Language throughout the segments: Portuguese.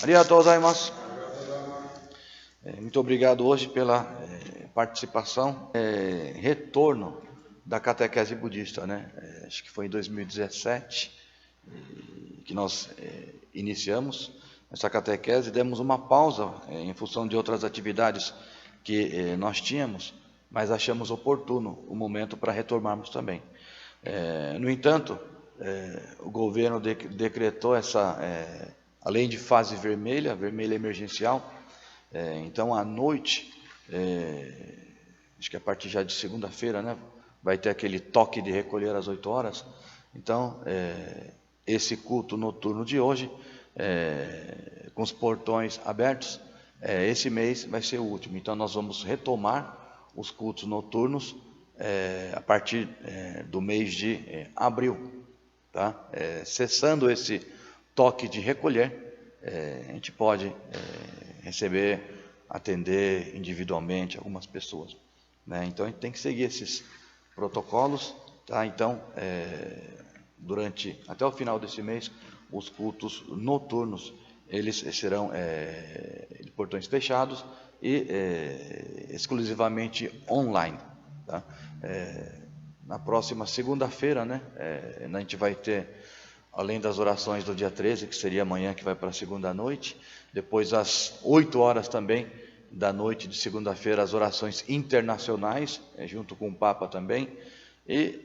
Arigatou gozaimasu. Muito obrigado hoje pela participação, retorno da catequese budista, né? Acho que foi em 2017 que nós iniciamos essa catequese, demos uma pausa em função de outras atividades que nós tínhamos, mas achamos oportuno o momento para retomarmos também. No entanto, o governo decretou essa, além de fase vermelha emergencial, então à noite, acho que a partir já de segunda-feira, né, vai ter aquele toque de recolher às 8 horas. Então, esse culto noturno de hoje, com os portões abertos, esse mês vai ser o último. Então nós vamos retomar os cultos noturnos a partir do mês de abril, tá? Cessando esse toque de recolher, a gente pode receber, atender individualmente algumas pessoas, né? Então a gente tem que seguir esses protocolos, tá? Então até o final desse mês, os cultos noturnos eles serão de portões fechados e exclusivamente online, tá? Na próxima segunda-feira, né, a gente vai ter, além das orações do dia 13, que seria amanhã, que vai para a segunda noite, depois às 8 horas também da noite de segunda-feira, as orações internacionais, junto com o Papa também, e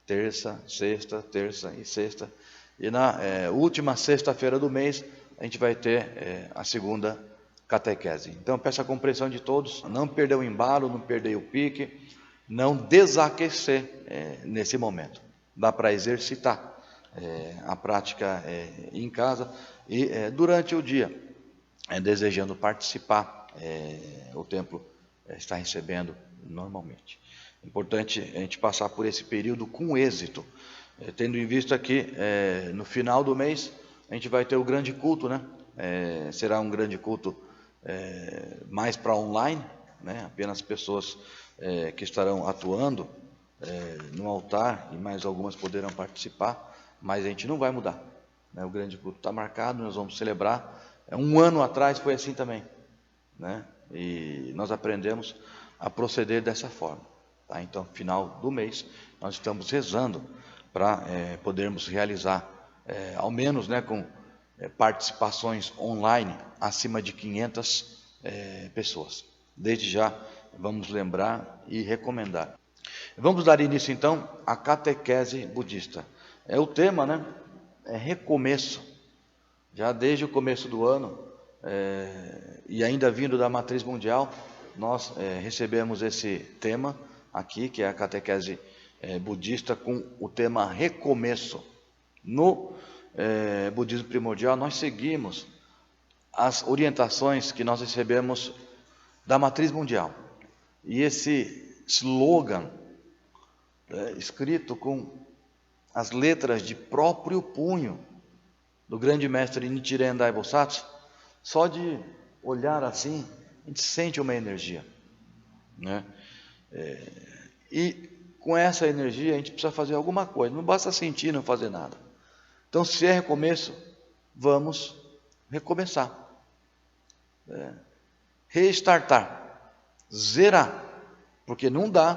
terça e sexta, e na última sexta-feira do mês, a gente vai ter a segunda catequese. Então, peço a compreensão de todos, não perder o embalo, não perder o pique, não desaquecer nesse momento. Dá para exercitar a prática em casa e durante o dia, desejando participar, o templo está recebendo normalmente. É importante a gente passar por esse período com êxito, tendo em vista que no final do mês a gente vai ter o grande culto, né? Será um grande culto mais para online, né? Apenas pessoas que estarão atuando no altar e mais algumas poderão participar, mas a gente não vai mudar, né? O grande culto está marcado, nós vamos celebrar. Um ano atrás foi assim também, né? E nós aprendemos a proceder dessa forma, tá? Então, final do mês, nós estamos rezando para podermos realizar, ao menos, né, com participações online acima de 500 pessoas. Desde já, vamos lembrar e recomendar. Vamos dar início, então, à catequese budista. O tema, né, é recomeço. Já desde o começo do ano, e ainda vindo da matriz mundial, nós recebemos esse tema aqui, que é a catequese budista, com o tema recomeço. No budismo primordial, nós seguimos as orientações que nós recebemos da matriz mundial. E esse slogan, escrito com as letras de próprio punho do grande mestre Nichiren Daibosatsu, só de olhar assim, a gente sente uma energia, né? E com essa energia a gente precisa fazer alguma coisa, não basta sentir e não fazer nada. Então, se é recomeço, vamos recomeçar, restartar, zerar, porque não dá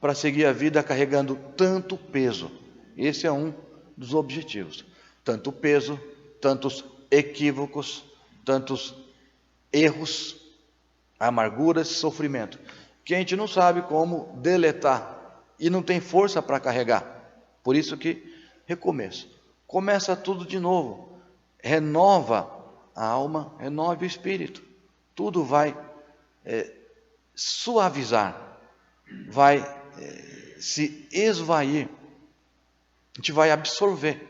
para seguir a vida carregando tanto peso. Esse é um dos objetivos. Tanto peso, tantos equívocos, tantos erros, amarguras, sofrimento, que a gente não sabe como deletar e não tem força para carregar. Por isso que recomeço. Começa tudo de novo, renova a alma, renova o espírito. Tudo vai suavizar, vai se esvair, a gente vai absorver.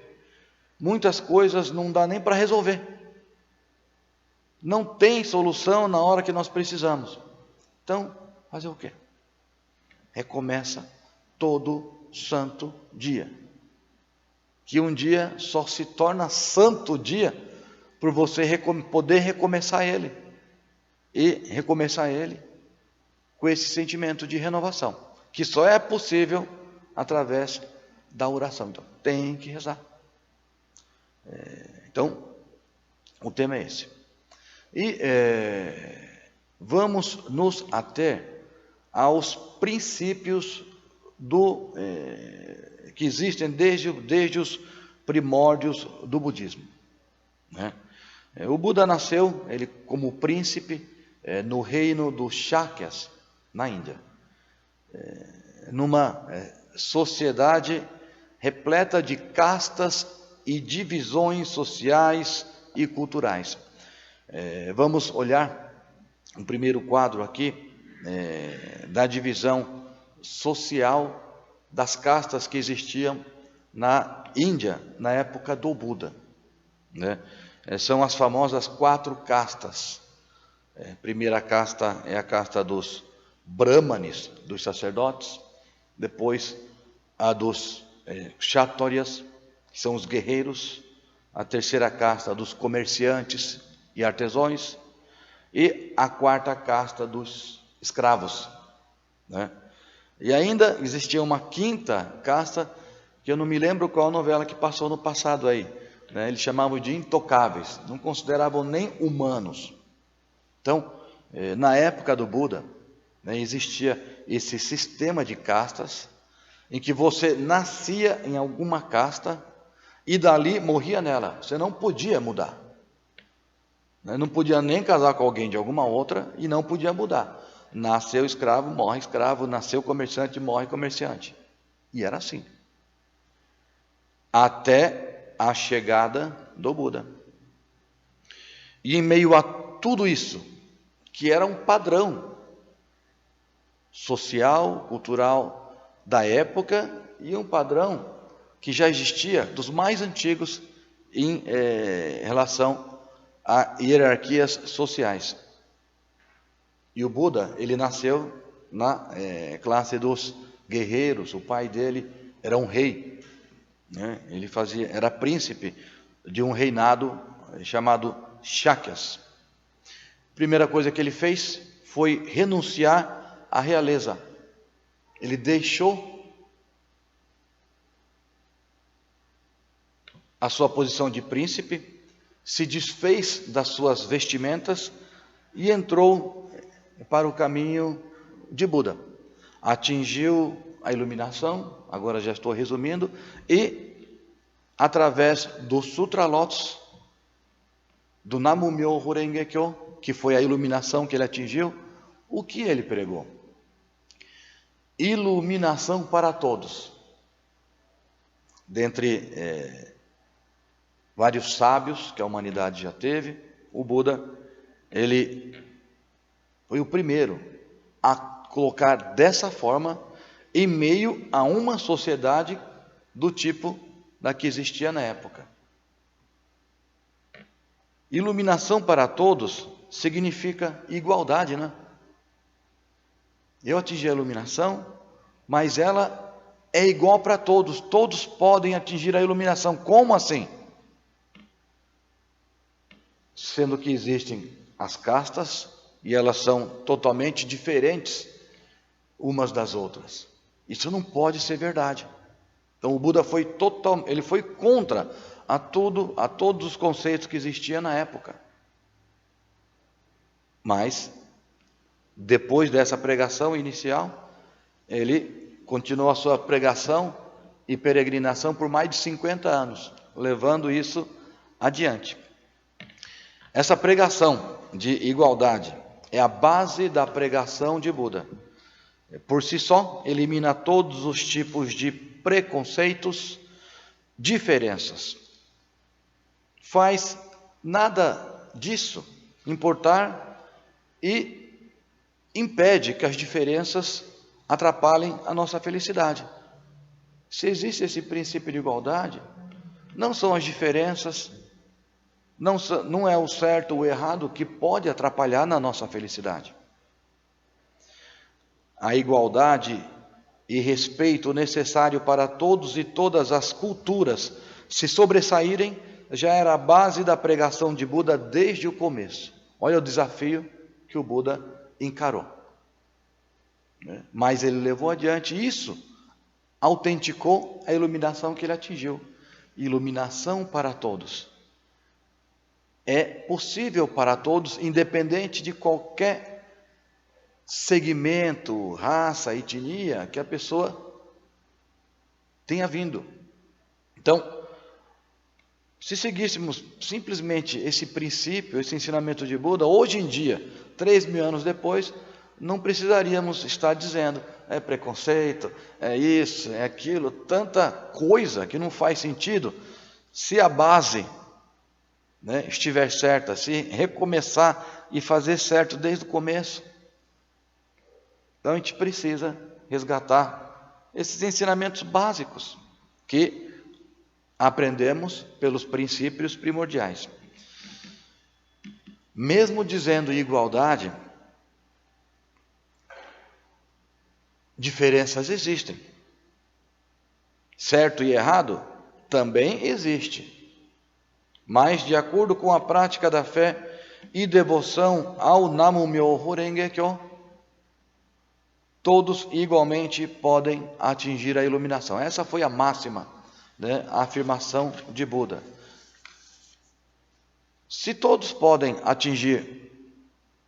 Muitas coisas não dá nem para resolver. Não tem solução na hora que nós precisamos. Então, fazer o quê? Recomeça todo santo dia. Que um dia só se torna santo dia por você poder recomeçar ele. E recomeçar ele com esse sentimento de renovação, que só é possível através da oração. Então, tem que rezar. Então, o tema é esse. E vamos nos ater aos princípios que existem desde os primórdios do budismo, né? O Buda nasceu, ele como príncipe, no reino dos Shakyas, na Índia, numa sociedade repleta de castas e divisões sociais e culturais. Vamos olhar o primeiro quadro aqui, da divisão social das castas que existiam na Índia, na época do Buda, né? São as famosas 4 castas. Primeira casta é a casta dos brahmanes, dos sacerdotes. Depois a dos kshatriyas, que são os guerreiros. A terceira casta dos comerciantes e artesãos. E a quarta casta dos escravos, né? E ainda existia uma quinta casta, que eu não me lembro qual novela que passou no passado aí, né? Eles chamavam de intocáveis, não consideravam nem humanos. Então, na época do Buda, né, existia esse sistema de castas, em que você nascia em alguma casta e dali morria nela. Você não podia mudar, né? Não podia nem casar com alguém de alguma outra e não podia mudar. Nasceu escravo, morre escravo. Nasceu comerciante, morre comerciante. E era assim, até a chegada do Buda. E em meio a tudo isso, que era um padrão social, cultural da época, e um padrão que já existia dos mais antigos em relação a hierarquias sociais. E o Buda, ele nasceu na classe dos guerreiros. O pai dele era um rei, né? Ele era príncipe de um reinado chamado Shakyas. Primeira coisa que ele fez foi renunciar à realeza. Ele deixou a sua posição de príncipe, se desfez das suas vestimentas e entrou para o caminho de Buda. Atingiu a iluminação, agora já estou resumindo, e através do Sutra Lotus, do Namumyo Renge Kyo, que foi a iluminação que ele atingiu, o que ele pregou? Iluminação para todos. Dentre vários sábios que a humanidade já teve, o Buda, ele foi o primeiro a colocar dessa forma em meio a uma sociedade do tipo da que existia na época. Iluminação para todos significa igualdade, né? Eu atingi a iluminação, mas ela é igual para todos. Todos podem atingir a iluminação. Como assim? Sendo que existem as castas e elas são totalmente diferentes umas das outras. Isso não pode ser verdade. Então o Buda ele foi contra a todos os conceitos que existiam na época. Mas depois dessa pregação inicial, ele continuou a sua pregação e peregrinação por mais de 50 anos, levando isso adiante. Essa pregação de igualdade é a base da pregação de Buda. Por si só, elimina todos os tipos de preconceitos, diferenças. Faz nada disso importar e impede que as diferenças atrapalhem a nossa felicidade. Se existe esse princípio de igualdade, não são as diferenças, não é o certo ou o errado que pode atrapalhar na nossa felicidade. A igualdade e respeito necessário para todos e todas as culturas se sobressaírem já era a base da pregação de Buda desde o começo. Olha o desafio que o Buda encarou. Mas ele levou adiante isso, autenticou a iluminação que ele atingiu. Iluminação para todos. é possível para todos, independente de qualquer segmento, raça, etnia que a pessoa tenha vindo. Então, se seguíssemos simplesmente esse princípio, esse ensinamento de Buda, hoje em dia, 3.000 anos depois, não precisaríamos estar dizendo, é preconceito, é isso, é aquilo, tanta coisa que não faz sentido, se a base, né, estiver certa, se recomeçar e fazer certo desde o começo. Então a gente precisa resgatar esses ensinamentos básicos que aprendemos pelos princípios primordiais. Mesmo dizendo igualdade, diferenças existem. Certo e errado também existe. Mas, de acordo com a prática da fé e devoção ao Nam-myoho Renge-kyo, todos igualmente podem atingir a iluminação. Essa foi a máxima, né, a afirmação de Buda. Se todos podem atingir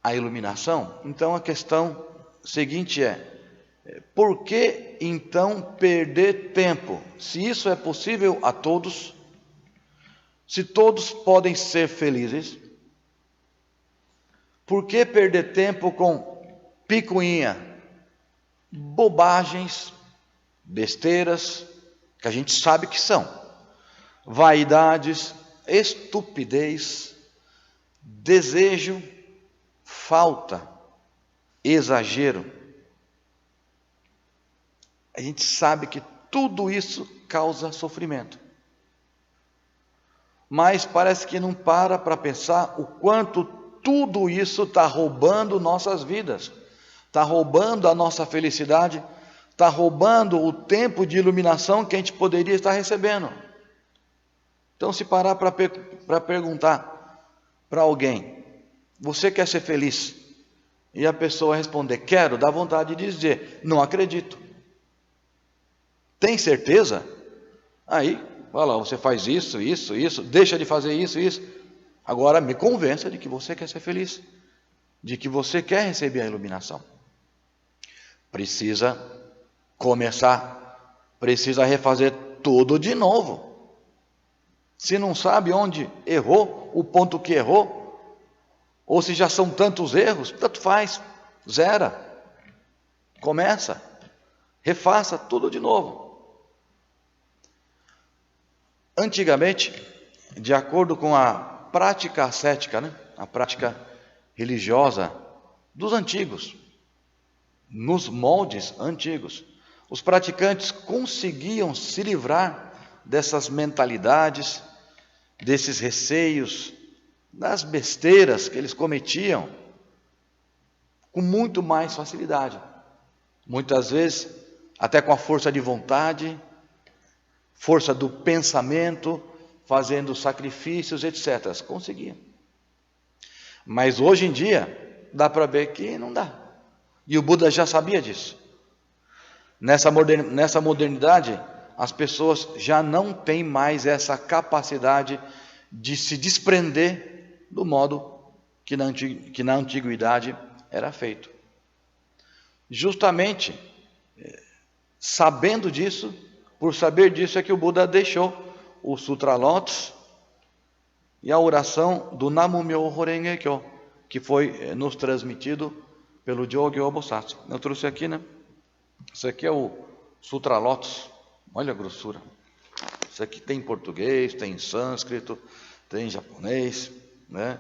a iluminação, então a questão seguinte por que então perder tempo? Se isso é possível a todos, se todos podem ser felizes, por que perder tempo com picuinha, bobagens, besteiras, que a gente sabe que são, vaidades, estupidez, desejo, falta, exagero? A gente sabe que tudo isso causa sofrimento. Mas parece que não para pensar o quanto tudo isso está roubando nossas vidas, está roubando a nossa felicidade, está roubando o tempo de iluminação que a gente poderia estar recebendo. Então, se parar para perguntar para alguém, você quer ser feliz? E a pessoa responder, quero, dá vontade de dizer, não acredito. Tem certeza? Aí, vai lá, você faz isso, deixa de fazer isso. Agora me convença de que você quer ser feliz, de que você quer receber a iluminação. Precisa começar, precisa refazer tudo de novo. Se não sabe onde errou, o ponto que errou, ou se já são tantos erros, tanto faz, zera, começa, refaça tudo de novo. Antigamente, de acordo com a prática ascética, né, a prática religiosa dos antigos, nos moldes antigos, os praticantes conseguiam se livrar dessas mentalidades, desses receios, das besteiras que eles cometiam, com muito mais facilidade. Muitas vezes, até com a força de vontade, força do pensamento, fazendo sacrifícios, etc. Conseguiam. Mas hoje em dia, dá para ver que não dá. E o Buda já sabia disso. Nessa modernidade, as pessoas já não têm mais essa capacidade de se desprender do modo que na antiguidade era feito. Justamente, sabendo disso, por saber disso é que o Buda deixou o Sutra Lotus e a oração do Nam-myoho Renge-kyo, que foi nos transmitido pelo Jogyo Bosatsu. Eu trouxe aqui, né? Isso aqui é o Sutra Lotus. Olha a grossura. Isso aqui tem em português, tem em sânscrito, tem em japonês, né?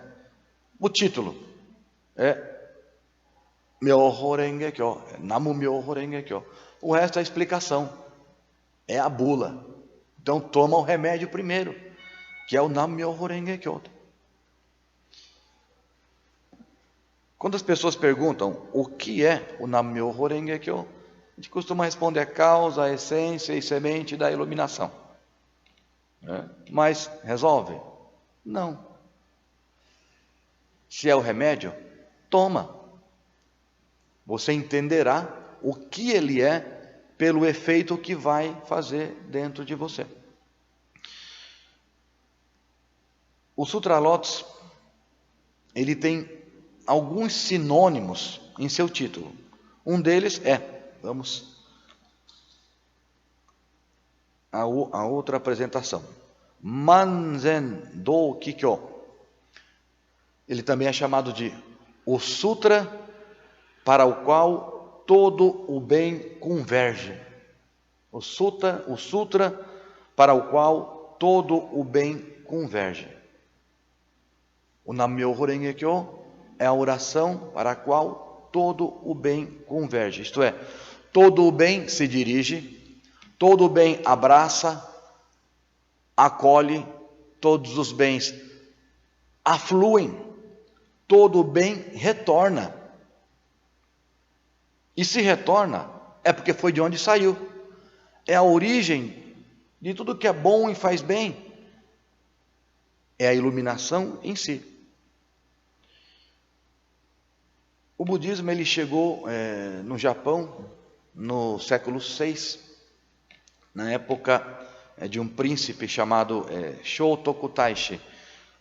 O título é Myoho Renge-kyo, Nam-myoho Renge-kyo. O resto é a explicação. É a bula. Então toma o remédio primeiro, que é o Nam-myoho Renge-kyo. Quando as pessoas perguntam o que é o Nam-myoho Renge-kyo, a gente costuma responder a causa, a essência e semente da iluminação. Mas resolve? Não. Se é o remédio, toma. Você entenderá o que ele é pelo efeito que vai fazer dentro de você. O Sutra Lotus ele tem alguns sinônimos em seu título. Um deles vamos a outra apresentação. Manzen do Kikyo. Ele também é chamado de o Sutra para o qual todo o bem converge. O Sutra para o qual todo o bem converge. O Nam-myoho Renge-kyo é a oração para a qual todo o bem converge. Isto é, todo o bem se dirige, todo o bem abraça, acolhe, todos os bens afluem, todo o bem retorna. E se retorna, é porque foi de onde saiu. É a origem de tudo que é bom e faz bem. É a iluminação em si. O budismo ele chegou no Japão no século VI, na época de um príncipe chamado Shotoku Taishi.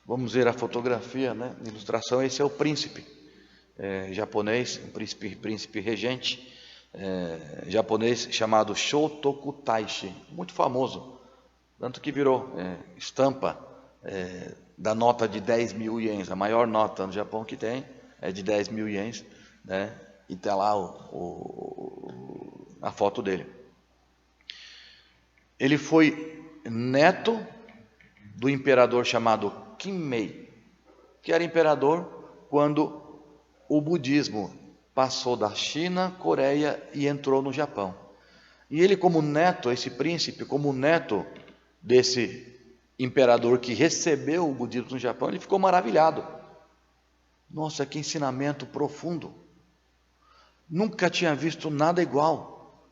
Vamos ver a fotografia, né? A ilustração. Esse é o príncipe japonês, um príncipe regente japonês chamado Shotoku Taishi, muito famoso, tanto que virou estampa da nota de 10.000 ienes, a maior nota no Japão que tem é de 10.000 ienes, né? E está lá a foto dele. Ele foi neto do imperador chamado Kinmei, que era imperador quando o budismo passou da China, Coreia e entrou no Japão. E ele, como neto, esse príncipe, como neto desse imperador que recebeu o budismo no Japão, ele ficou maravilhado. Nossa, que ensinamento profundo. Nunca tinha visto nada igual.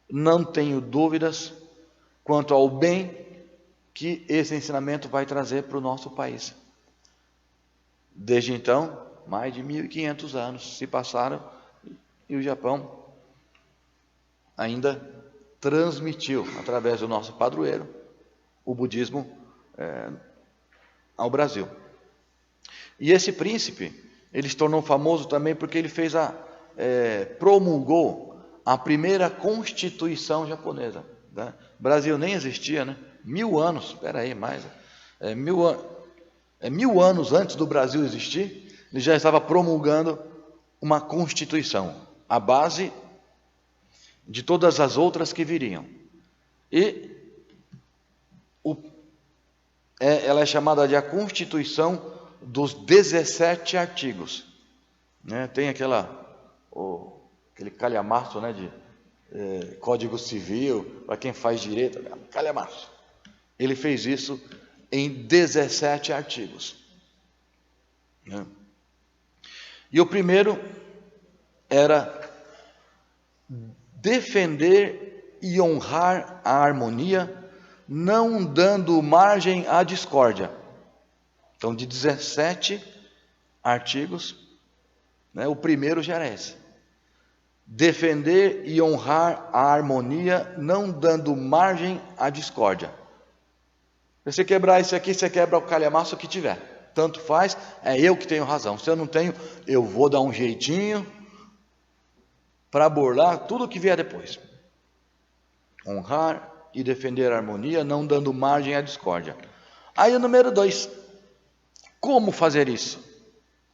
Não tenho dúvidas quanto ao bem que esse ensinamento vai trazer para o nosso país. Desde então, mais de 1.500 anos se passaram e o Japão ainda transmitiu, através do nosso padroeiro, o budismo ao Brasil. E esse príncipe, ele se tornou famoso também porque ele promulgou a primeira Constituição japonesa. Né? O Brasil nem existia, né? 1000 anos, espera aí, mais. 1000 anos antes do Brasil existir, ele já estava promulgando uma Constituição, a base de todas as outras que viriam. E ela é chamada de a Constituição dos 17 artigos. Né? Tem aquele calhamaço, né, de Código Civil, para quem faz direito, calhamaço. Ele fez isso em 17 artigos. Né? E o primeiro era defender e honrar a harmonia, não dando margem à discórdia. Então, de 17 artigos, né, o primeiro já era esse. Defender e honrar a harmonia, não dando margem à discórdia. Se você quebrar isso aqui, você quebra o calhamaço que tiver. Tanto faz, é eu que tenho razão. Se eu não tenho, eu vou dar um jeitinho para burlar tudo que vier depois. Honrar e defender a harmonia, não dando margem à discórdia. Aí o número 2. Como fazer isso?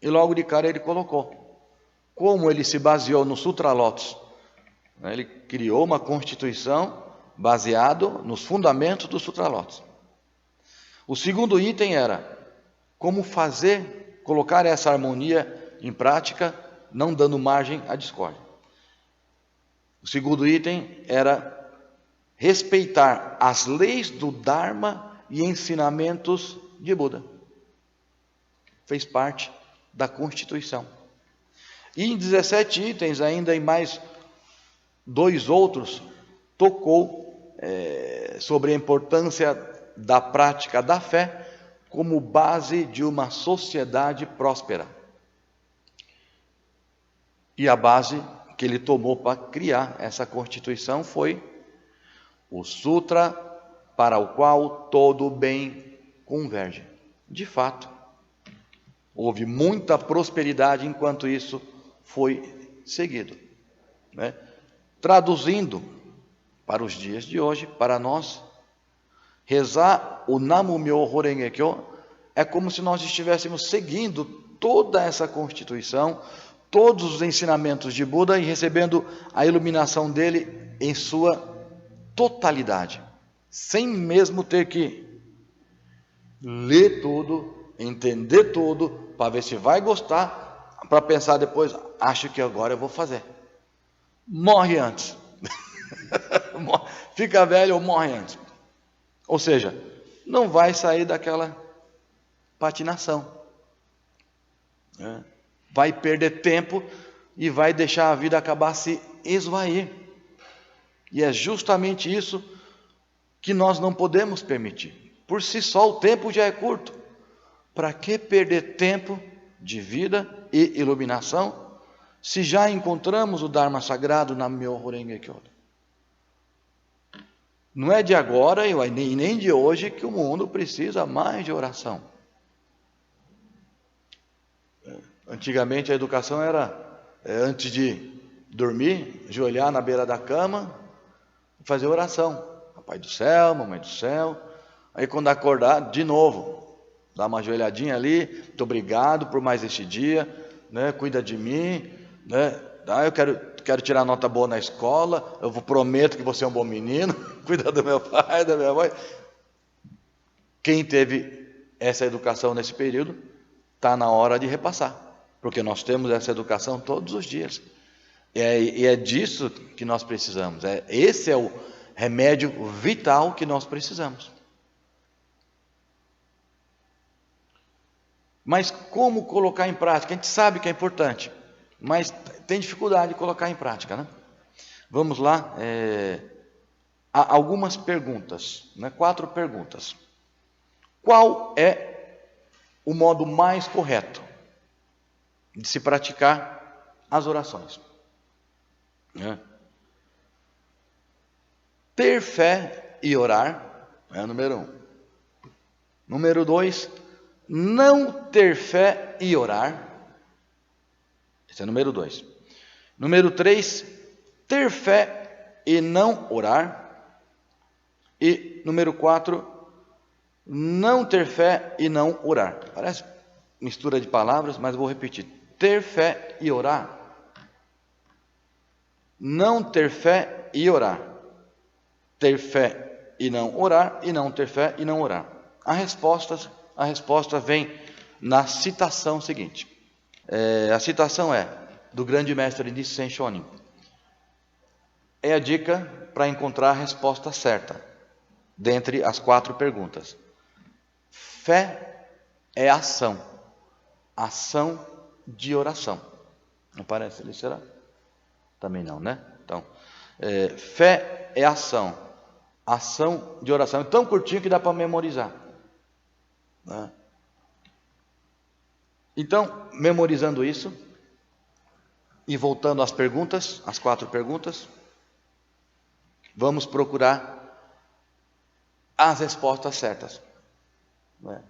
E logo de cara ele colocou. Como ele se baseou no Sutra Lotus. Ele criou uma constituição baseado nos fundamentos do Sutra Lotus. O segundo item era como colocar essa harmonia em prática, não dando margem à discórdia. O segundo item era respeitar as leis do Dharma e ensinamentos de Buda. Fez parte da Constituição. E em 17 itens, ainda em mais 2 outros, tocou sobre a importância da prática da fé como base de uma sociedade próspera. E a base que ele tomou para criar essa Constituição foi o Sutra para o qual todo bem converge. De fato, Houve muita prosperidade enquanto isso foi seguido, né? Traduzindo para os dias de hoje, para nós, rezar o Nam-myoho Renge Kyo é como se nós estivéssemos seguindo toda essa constituição, todos os ensinamentos de Buda e recebendo a iluminação dele em sua totalidade, sem mesmo ter que ler tudo, entender tudo, para ver se vai gostar, para pensar depois, acho que agora eu vou fazer. Morre antes. Fica velho ou morre antes. Ou seja, não vai sair daquela patinação. Vai perder tempo e vai deixar a vida acabar se esvair. E é justamente isso que nós não podemos permitir. Por si só o tempo já é curto. Para que perder tempo de vida e iluminação se já encontramos o Dharma sagrado na Nam-myoho Renge Kyo? Não é de agora e nem de hoje que o mundo precisa mais de oração. Antigamente a educação era, antes de dormir, ajoelhar na beira da cama, fazer oração. Papai do céu, mamãe do céu. Aí quando acordar, de novo, dá uma ajoelhadinha ali, muito obrigado por mais este dia, né? Cuida de mim, né? Eu quero tirar nota boa na escola, eu prometo que você é um bom menino, cuida do meu pai, da minha mãe. Quem teve essa educação nesse período, está na hora de repassar, porque nós temos essa educação todos os dias. E é disso que nós precisamos. Esse é o remédio vital que nós precisamos. Mas como colocar em prática? A gente sabe que é importante, mas tem dificuldade de colocar em prática, né? Vamos lá, há algumas perguntas, né? 4 perguntas. Qual é o modo mais correto de se praticar as orações? Ter fé e orar é o número 1. Número 2, não ter fé e orar. Esse é o número 2. Número 3, ter fé e não orar. E número 4, não ter fé e não orar. Parece mistura de palavras, mas vou repetir. Ter fé e orar. Não ter fé e orar. Ter fé e não orar. E não ter fé e não orar. A resposta vem na citação seguinte. A citação é do grande mestre Nissen Shonin. É a dica para encontrar a resposta certa dentre as 4 perguntas. Fé é ação de oração. Não parece ali, será? Também não, né? Então, fé é ação de oração. É tão curtinho que dá para memorizar, né? Então, memorizando isso e voltando às perguntas, as 4 perguntas, vamos procurar as respostas certas, né?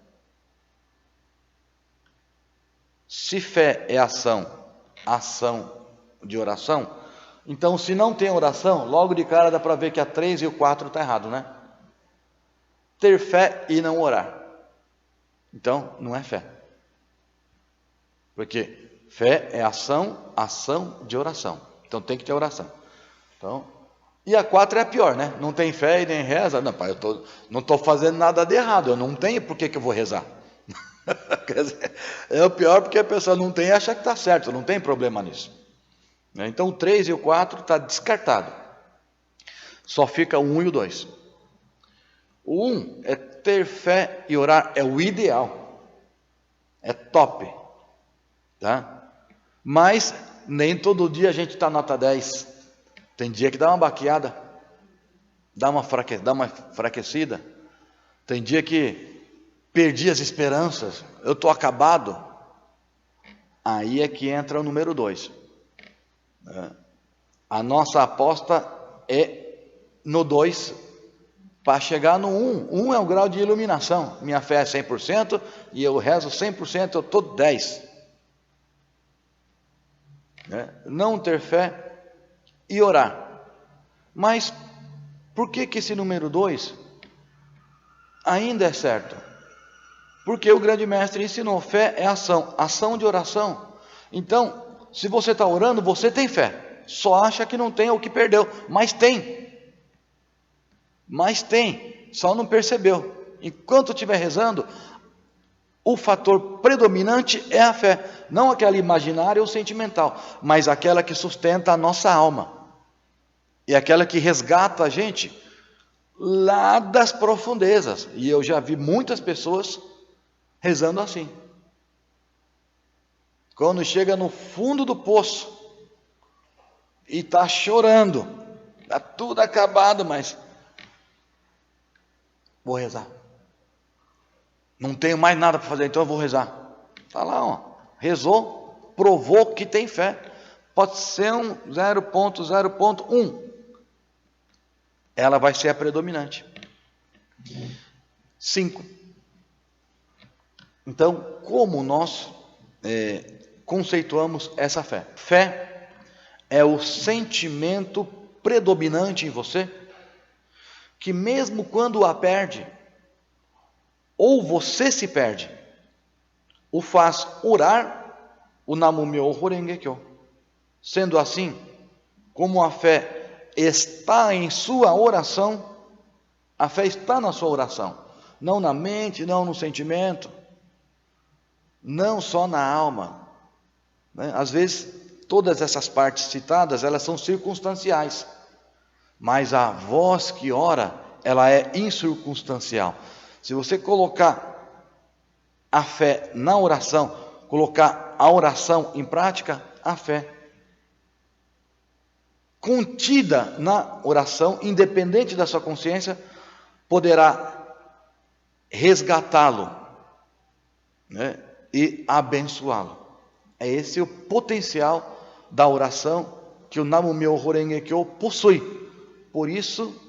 Se fé é ação de oração, então se não tem oração, logo de cara dá para ver que a 3 e o 4 está errado, né? Ter fé e não orar. Então, não é fé. Porque fé é ação de oração. Então tem que ter oração. Então, e a 4 é a pior, né? Não tem fé e nem reza. Não, pai, não estou fazendo nada de errado. Eu não tenho por que eu vou rezar. Quer dizer, é o pior porque a pessoa não tem e acha que está certo. Não tem problema nisso. Então o 3 e o 4 está descartado. Só fica o 1 e o 2. O 1 é ter fé e orar. É o ideal. É top. Tá? Mas nem todo dia a gente está nota 10. Tem dia que dá uma baqueada, dá uma fraquecida. Tem dia que perdi as esperanças, eu estou acabado. Aí é que entra o número 2. A nossa aposta é no 2, para chegar no 1. 1 é o grau de iluminação. Minha fé é 100% e eu rezo 100%, eu estou 10. Não ter fé e orar. Mas por que esse número 2 ainda é certo? Porque o grande mestre ensinou, fé é ação, ação de oração. Então, se você está orando, você tem fé. Só acha que não tem ou que perdeu, mas tem. Só não percebeu. Enquanto estiver rezando, o fator predominante é a fé, não aquela imaginária ou sentimental, mas aquela que sustenta a nossa alma, e aquela que resgata a gente lá das profundezas. E eu já vi muitas pessoas rezando assim. Quando chega no fundo do poço e está chorando, está tudo acabado, mas vou rezar. Não tenho mais nada para fazer, então eu vou rezar. Está lá, ó. Rezou, provou que tem fé. Pode ser um 0,0,1. Ela vai ser a predominante. 5. Então, como nós conceituamos essa fé? Fé é o sentimento predominante em você, que mesmo quando a perde, ou você se perde, o faz orar o Namumyo Horengekyo. Sendo assim, como a fé está em sua oração, a fé está na sua oração, não na mente, não no sentimento, não só na alma. Às vezes, todas essas partes citadas, elas são circunstanciais, mas a voz que ora, ela é incircunstancial. Se você colocar a fé na oração, colocar a oração em prática, a fé contida na oração, independente da sua consciência, poderá resgatá-lo, e abençoá-lo. É esse o potencial da oração que o Namumyo Horengekyo possui. Por isso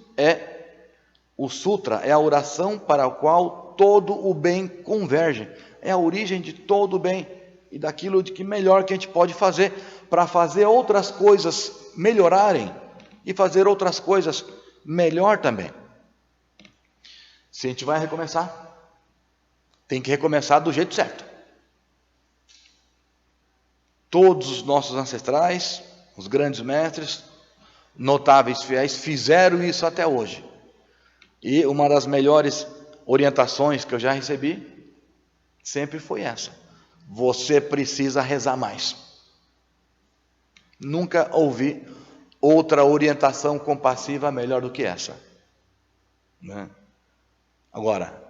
o sutra é a oração para a qual todo o bem converge. É a origem de todo o bem e daquilo de que melhor que a gente pode fazer para fazer outras coisas melhorarem e fazer outras coisas melhor também. Se a gente vai recomeçar, tem que recomeçar do jeito certo. Todos os nossos ancestrais, os grandes mestres, notáveis fiéis, fizeram isso até hoje. E uma das melhores orientações que eu já recebi sempre foi essa: você precisa rezar mais. Nunca ouvi outra orientação compassiva melhor do que essa, Agora,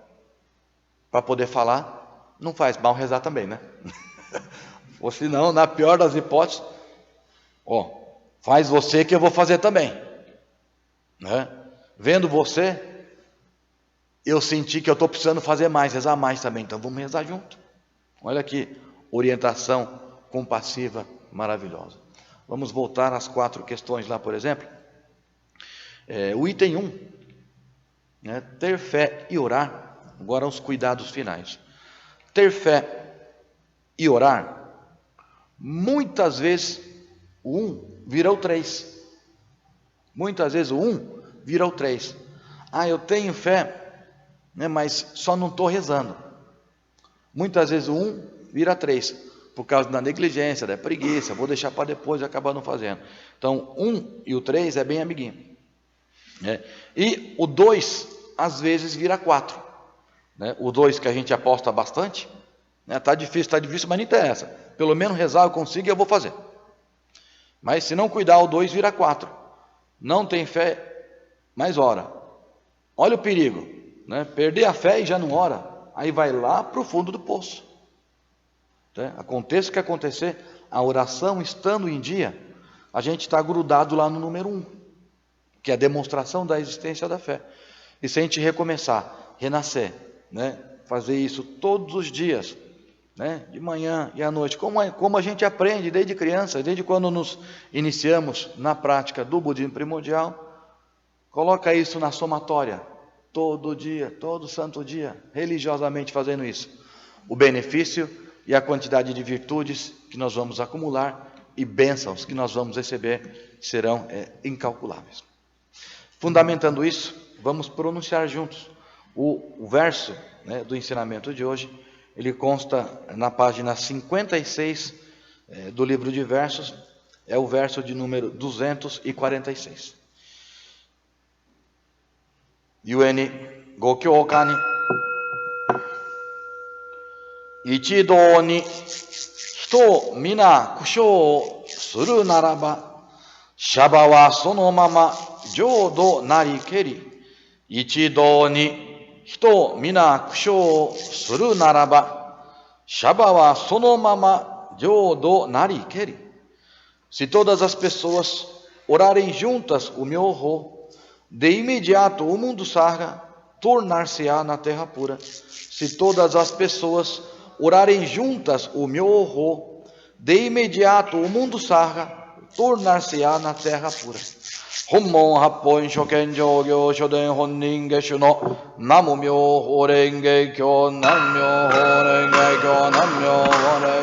para poder falar, não faz mal rezar também, Ou senão, na pior das hipóteses, faz você que eu vou fazer também, Vendo você, eu senti que eu estou precisando fazer mais, rezar mais também, então vamos rezar junto. Olha que orientação compassiva maravilhosa. Vamos voltar às 4 questões lá, por exemplo. O item 1, ter fé e orar. Agora os cuidados finais. Ter fé e orar, muitas vezes o 1 vira o 3. Muitas vezes o 1 vira o 3. Eu tenho fé, mas só não estou rezando. Muitas vezes o 1 vira 3, por causa da negligência, da preguiça, vou deixar para depois e acabar não fazendo. Então, 1 e o 3 é bem amiguinho. E o 2, às vezes, vira 4. O 2 que a gente aposta bastante, está difícil, mas não interessa. Pelo menos rezar eu consigo e eu vou fazer. Mas se não cuidar, o 2 vira 4. Não tem fé, mas ora. Olha o perigo, perder a fé e já não ora. Aí vai lá para o fundo do poço. Aconteça o que acontecer, a oração estando em dia, a gente está grudado lá no número 1, que é a demonstração da existência da fé. E se a gente recomeçar, renascer, fazer isso todos os dias, de manhã e à noite, como a gente aprende desde criança, desde quando nos iniciamos na prática do budismo primordial, coloca isso na somatória, todo dia, todo santo dia, religiosamente fazendo isso, o benefício e a quantidade de virtudes que nós vamos acumular e bênçãos que nós vamos receber serão incalculáveis. Fundamentando isso, vamos pronunciar juntos o verso, né, do ensinamento de hoje. Ele consta na página 56 do livro de versos, é o verso de número 246. Yueni Gokyōka ni Ichido ni hito mina kushō suru naraba shaba wa sono mama jodo nari keri. Ichido ni hito mina kushō suru naraba shaba wa sono mama jodo nari keri. Se todas as pessoas orarem juntas o Myoho, de imediato o mundo sarga tornar-se-á na terra pura. Se todas as pessoas orarem juntas o Myoho, de imediato o mundo sarga tornar-se-á na terra pura. Hommon Happon Shoken Jogyo Shoden Honnin Geshu no Namo Myoho Renge Kyo Nam Myoho Renge Kyo Nam Myoho Renge